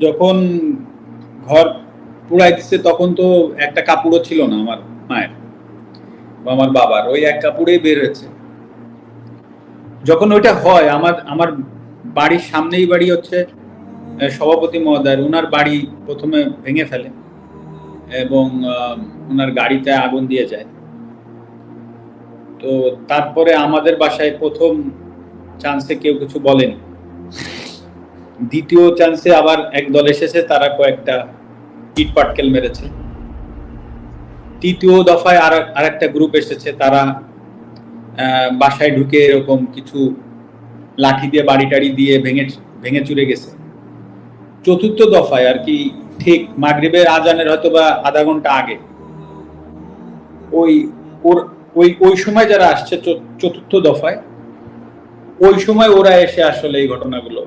যখন ঘর পুড়াই দিচ্ছে তখন তো একটা কাপড়ও ছিল না আমার মায়ের বা আমার বাবার, ওই এক কাপড়েই বের হয়েছে। যখন ওইটা হয় আমার আমার বাড়ির সামনেই বাড়ি হচ্ছে সভাপতি মহোদয়, ওনার বাড়ি প্রথমে ভেঙে ফেলে এবং ওনার গাড়িতে আগুন দিয়ে যায়। তো তারপরে আমাদের বাসায় প্রথম চান্সে কেউ কিছু বলেনি, দ্বিতীয় চান্সে আবার একদল এসেছে, তারা কয়েকটা ইট পাটকেল মেরেছে। তৃতীয় দফায় আর একটা গ্রুপ এসেছে, তারা বাসায় ঢুকে এরকম কিছু লাঠি দিয়ে বাড়ি টাড়ি দিয়ে ভেঙে চুরে গেছে। চতুর্থ দফায় আর কি, ঠিক মাগরিবের আজানের হয়তো বা আধা ঘন্টা আগে, ওই ওই সময় যারা আসছে চতুর্থ দফায়, ওই সময় ওরা এসে আসলে এই ঘটনাগুলো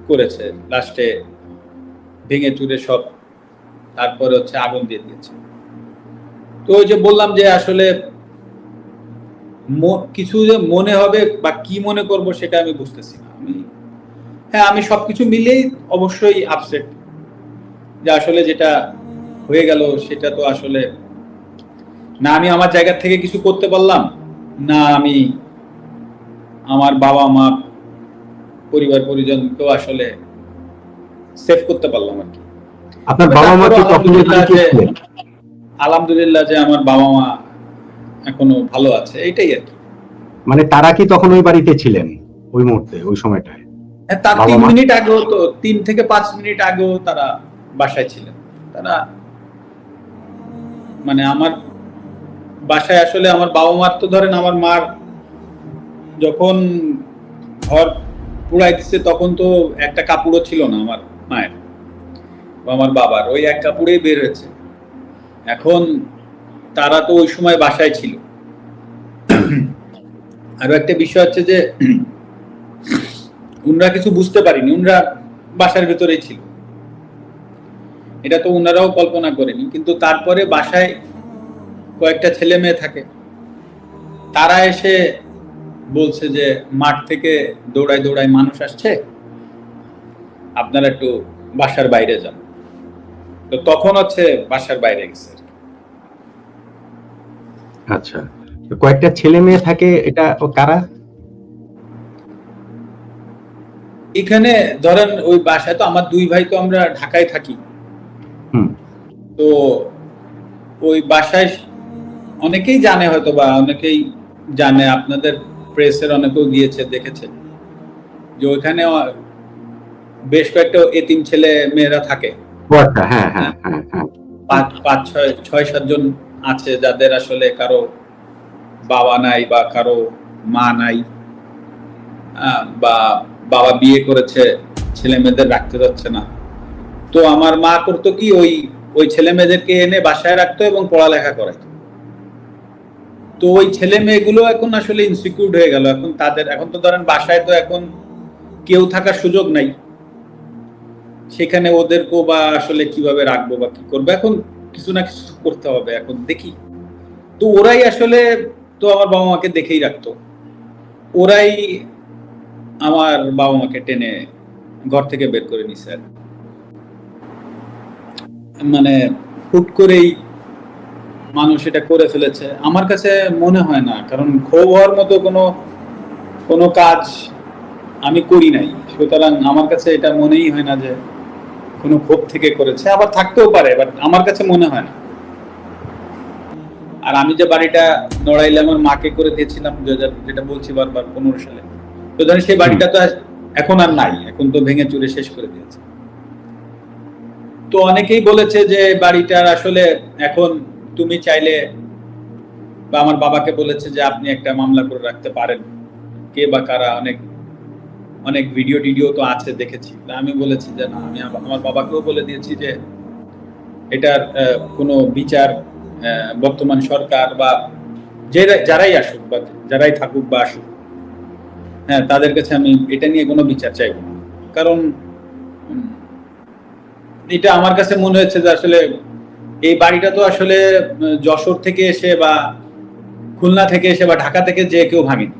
করেছে। লাস্টে ভেঙে চুরে সব, তারপরে হচ্ছে আগুন দিয়ে দিয়েছে। তো ওই যে বললাম যে আসলে কিছু যে মনে হবে বা কি মনে করব সেটা আমি বুঝতেছি না। আমি সবকিছু মিলেই অবশ্যই আপসেট, যে আসলে যেটা হয়ে গেল সেটা তো আসলে না আমি আমার জায়গা থেকে কিছু করতে পারলাম, না আমি আমার বাবা মা পরিবার পরিজনকেও আসলে সেভ করতে পারলাম আর কি। আপনার বাবা মা কি তখন আলহামদুলিল্লাহ যে আমার বাবা মা এখনো ভালো আছে, এটাই আর কি। মানে তারা কি তখন ওই বাড়িতে ছিলেন ওই মুহূর্তে, ওই সময়টায়? তার 3 মিনিট আগেও তো, 3 থেকে 5 মিনিট আগেও তারা বাসায় ছিলেন। তারা মানে আমার বাসায় আসলে আমার বাবা মার তো ধরেন, আমার মার যখন ঘর পুড়াই দিচ্ছে তখন তো একটা কাপড়ও ছিল না আমার মায়ের বা আমার বাবার, ওই এক কাপড়েই বের হয়েছে। এখন তারা তো ওই সময় বাসায় ছিল। আরো একটা বিষয় হচ্ছে যে উনরা কিছু বুঝতে পারিনি, উনরা বাসার ভেতরেই ছিল, এটা তো উনারাও কল্পনা করেনি। কিন্তু তারপরে বাসায় কয়েকটা ছেলে মেয়ে থাকে, তারা এসে বলছে যে মাঠ থেকে দৌড়ায় দৌড়ায় মানুষ আসছে, আপনারা একটু বাসার বাইরে যান। তো তখন হচ্ছে বাসার বাইরে গেছে। আচ্ছা, কয়েকটা ছেলে মেয়ে থাকে, এটা কারা? এখানে ধরেন ওই বাসায় তো আমার 2 ভাই, তো আমরা ঢাকায় থাকি। তো ওই বাসায় অনেকেই জানে, হয়তো বা অনেকেই জানে, আপনাদের প্রেসের অনেকেও গিয়েছে, দেখেছে যে ওইখানে বেশ কয়েকটা এতিম ছেলে মেয়েরা থাকে। হ্যাঁ হ্যাঁ হ্যাঁ হ্যাঁ, 6-7 জন আছে যাদের আসলে কারো বাবা নাই বা কারো মা নাই, বা বাবা বিয়ে করেছে, ছেলে মেয়েদের রাখতে যাচ্ছে না। তো আমার মা করতো কি, ওই ছেলে মেয়েদেরকে এনে বাসায় রাখতো এবং পড়ালেখা করাইতো। তো ওই ছেলে মেয়েগুলো এখন আসলে ইনসিকিউর হয়ে গেল। এখন তো ধরেন বাসায় তো এখন কেউ থাকার সুযোগ নাই, সেখানে ওদেরকেও বা আসলে কিভাবে রাখবো বা কি করবো, এখন কিছু না কিছু করতে হবে। এখন দেখি, তো ওরাই আসলে তো আমার বাবা মাকে দেখেই রাখতো, ওরাই আমার বাবা মাকে টেনে ঘর থেকে বের করে নিছে। মানে হুট করেই মানুষ এটা করে ফেলেছে, আমার কাছে মনে হয় না। কারণ ক্ষোভ হওয়ার মতো কোনো কাজ আমি করি নাই, সুতরাং আমার কাছে এটা মনেই হয় না যে কোনো ক্ষোভ থেকে করেছে। আবার থাকতেও পারে, বাট আমার কাছে মনে হয় না। আর আমি যে বাড়িটা নড়াইলে আমার মাকে করে দিয়েছিলাম, যেটা বলছি বারবার, 15 সালে, তো ধরেন সেই বাড়িটা তো এখন আর নাই, এখন তো ভেঙে চুরে শেষ করে দিয়েছে। তো অনেকেই বলেছে যে বাড়িটার আসলে এখন তুমি চাইলে, বা আমার বাবাকে বলেছে যে আপনি একটা মামলা করে রাখতে পারেন, কে বা কারা, অনেক ভিডিও টিডিও তো আছে, দেখেছি। আমি বলেছি যে না, আমি আমার বাবাকেও বলে দিয়েছি যে এটার কোনো বিচার বর্তমান সরকার বা যারাই আসুক বা যারাই থাকুক বা আসুক, হ্যাঁ, তাদের কাছে আমি এটা নিয়ে কোনো বিচার চাইব না। কারণ এটা আমার কাছে মনে হচ্ছে যে আসলে এই বাড়িটা তো আসলে যশোর থেকে এসে বা খুলনা থেকে এসে বা ঢাকা থেকে যে কেউ ভাঙেনি।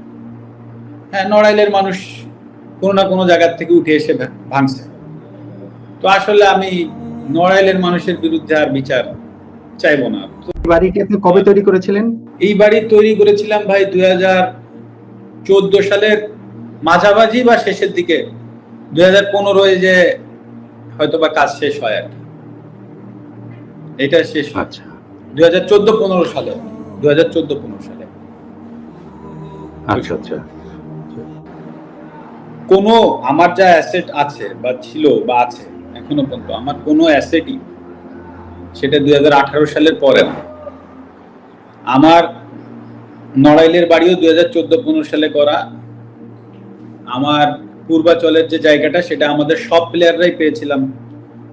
হ্যাঁ, নড়াইলের মানুষ কোনো না কোনো জায়গার থেকে উঠে এসে ভাঙছে। তো আসলে আমি নড়াইলের মানুষের বিরুদ্ধে আর বিচার চাইবো না। তো এই বাড়িটি আপনি কবে তৈরি করেছিলেন? এই বাড়ি তৈরি করেছিলাম ভাই 2014 সালের মাঝামাঝি বা শেষের দিকে, 2015 যে হয়তো বা কাজ শেষ হয় আর কি, এটা শেষ হয় আচ্ছা 2014-15 সালে, 2014-15 সালে। আচ্ছা আচ্ছা কোনো আমার যা অ্যাসেট আছে বা ছিল বা আছে এখনো পর্যন্ত, আমার কোনো অ্যাসেটই সেটা 2018 সালের পরে না। আমার নড়াইলের বাড়িও 2014-15 সালে করা। আমার পূর্বাচলের যে জায়গাটা সেটা আমাদের সব প্লেয়াররাই পেয়েছিলাম।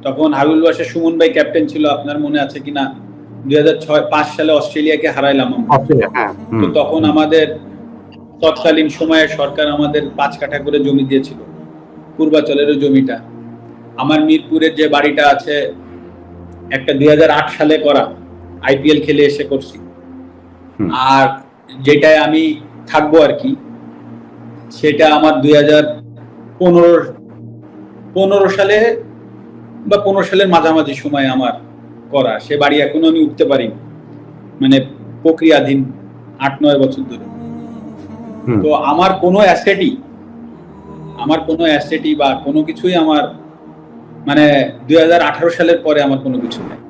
তখন হাবিবুল বাশার সুমন ভাই ক্যাপ্টেন ছিল, আপনার মনে আছে কিনা, 2006-5 সালে অস্ট্রেলিয়াকে হারাইলাম আমরা। অস্ট্রেলিয়া, হ্যাঁ। তো তখন আমাদের তৎকালীন সময়ে সরকার আমাদের 5 কাঠা করে জমি দিয়েছিল, পূর্বাচলেরও জমিটা। আমার মিরপুরের যে বাড়িটা আছে একটা 2008 সালে করা, আইপিএল খেলে এসে করছি। আর যেটায় আমি থাকবো আর কি, সেটা আমার 2015 সালে বা 15 সালের মাঝামাঝি সময় আমার করা। সে বাড়ি এখনো আমি উঠতে পারি, মানে প্রক্রিয়াধীন 8-9 বছর ধরে। তো আমার কোনো অ্যাসেটই বা কোনো কিছুই আমার মানে 2018 সালের পরে আমার কোনো কিছু নেই।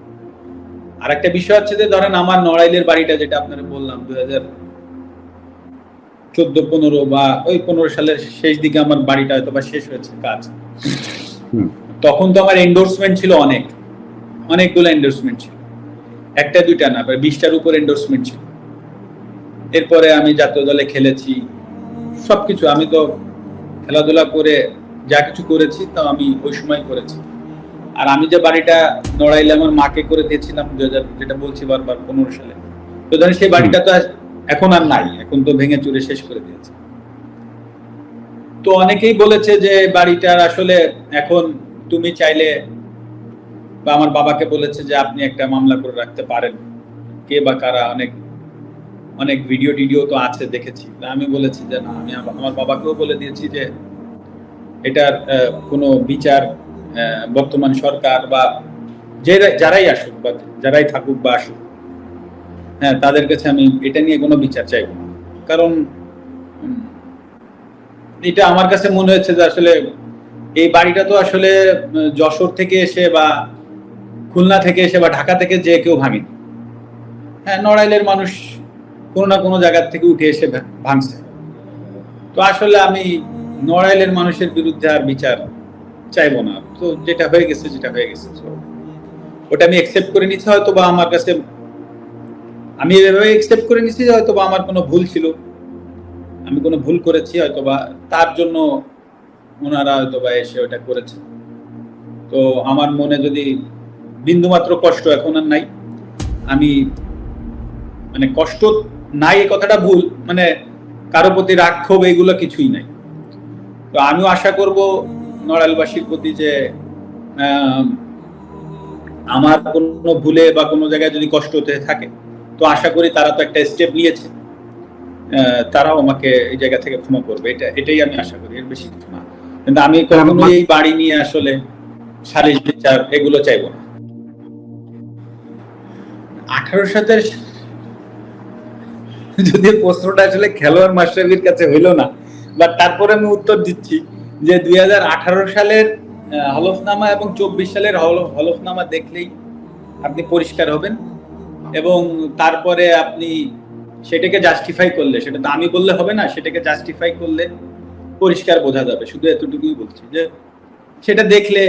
আর একটা বিষয় হচ্ছে যে ধরেন আমার নড়াইলের বাড়িটা যেটা আপনারা বললাম 2014-15 বা ওই 15 সালের শেষ দিকে আমার বাড়িটা হয়তো বা শেষ হয়েছে কাজ। তখন তো আমার এন্ডোর্সমেন্ট ছিল অনেকগুলো এন্ডোর্সমেন্ট ছিল, একটা দুইটা না, প্রায় 20টার উপর এন্ডোর্সমেন্ট ছিল। এরপরে আমি জাতীয় দলে খেলেছি, সবকিছু আমি তো খেলাধুলা করে যা কিছু করেছি তা আমি ওই সময় করেছি। আর আমি যে বাড়িটা নড়াইলে আমার মাকে করে দিয়েছিলাম যেটা বলছি বারবার 15 সালে, তো ধরেন সেই বাড়িটা তো এখন আর নাই, এখন তো ভেঙে চুরে শেষ করে দিয়েছে। তো অনেকেই বলেছে যে বাড়িটার আসলে এখন তুমি চাইলে, বা আমার বাবাকে বলেছে যে আপনি একটা মামলা করে রাখতে পারেন, কে বা কারা, অনেক ভিডিও তো আছে দেখেছি। আমি বলেছি যে না, আমি আমার বাবাকেও বলে দিয়েছি যে এটার কোনো বিচার বর্তমান সরকার বা যারাই আসুক বা যারাই থাকুক বা আসুক, হ্যাঁ, তাদের কাছে আমি এটা নিয়ে কোনো বিচার চাইব না। কারণ এটা আমার কাছে মনে হয়েছে যে আসলে এই বাড়িটা তো আসলে যশোর থেকে এসে বা খুলনা থেকে এসে বা ঢাকা থেকে যে কেউ ভাঙেনি। হ্যাঁ, নড়াইলের মানুষ কোনো না কোনো জায়গা থেকে উঠে এসে ভাঙছে। তো আসলে আমি নড়াইলের মানুষের বিরুদ্ধে আর বিচার চাইবো না। তো যেটা হয়ে গেছে ওটা আমি একসেপ্ট করে নিচ্ছি। হয়তো বা আমার কাছে আমি এভাবে একসেপ্ট করে নিচ্ছি যে হয়তো বা আমার কোনো ভুল ছিল, আমি কোনো ভুল করেছি, হয়তো বা তার জন্য ওনারা হয়তো বা এসে ওটা করেছে। তো আমার মনে যদি বিন্দুমাত্র কষ্ট এখন আর নাই, আমি মানে কষ্ট নাই এই কথাটা ভুল, মানে কারো প্রতি রাগ ক্ষোভ এগুলো কিছুই নাই। তো আমিও আশা করব নড়াইলবাসীর প্রতি যে আমার কোনো ভুলে বা কোনো জায়গায় যদি কষ্ট হতে থাকে, তো আশা করি তারা তো একটা স্টেপ নিয়েছে, তারাও আমাকে এই জায়গা থেকে ক্ষমা করবে, এটাই আমি আশা করি, এর বেশি কিছু না। কিন্তু আমি কখনো এই বাড়ি নিয়ে আসলে সালিশ বিচার এগুলো চাইবো না। 18 সালের যদি প্রশ্নটা আসলে খেলোয়াড় মাশরাফির কাছে হইলো না, বাট তারপরে আমি উত্তর দিচ্ছি যে 2018 সালের হলফনামা এবং 24 সালের হলফনামা দেখলেই আপনি পরিষ্কার হবেন, এবং তারপরে আপনি সেটাকে জাস্টিফাই করলে, সেটা তো আমি বললে হবে না, সেটাকে জাস্টিফাই করলে পরিষ্কার বোঝা যাবে। শুধু এতটুকুই বলছি যে সেটা দেখলে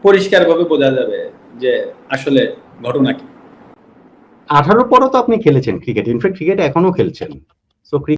পরিষ্কারভাবে বোঝা যাবে যে আসলে ঘটনা কি। 18 পরও তো আপনি খেলেছেন ক্রিকেট, ইনফ্যাক্ট ক্রিকেট এখনো খেলছেন। সো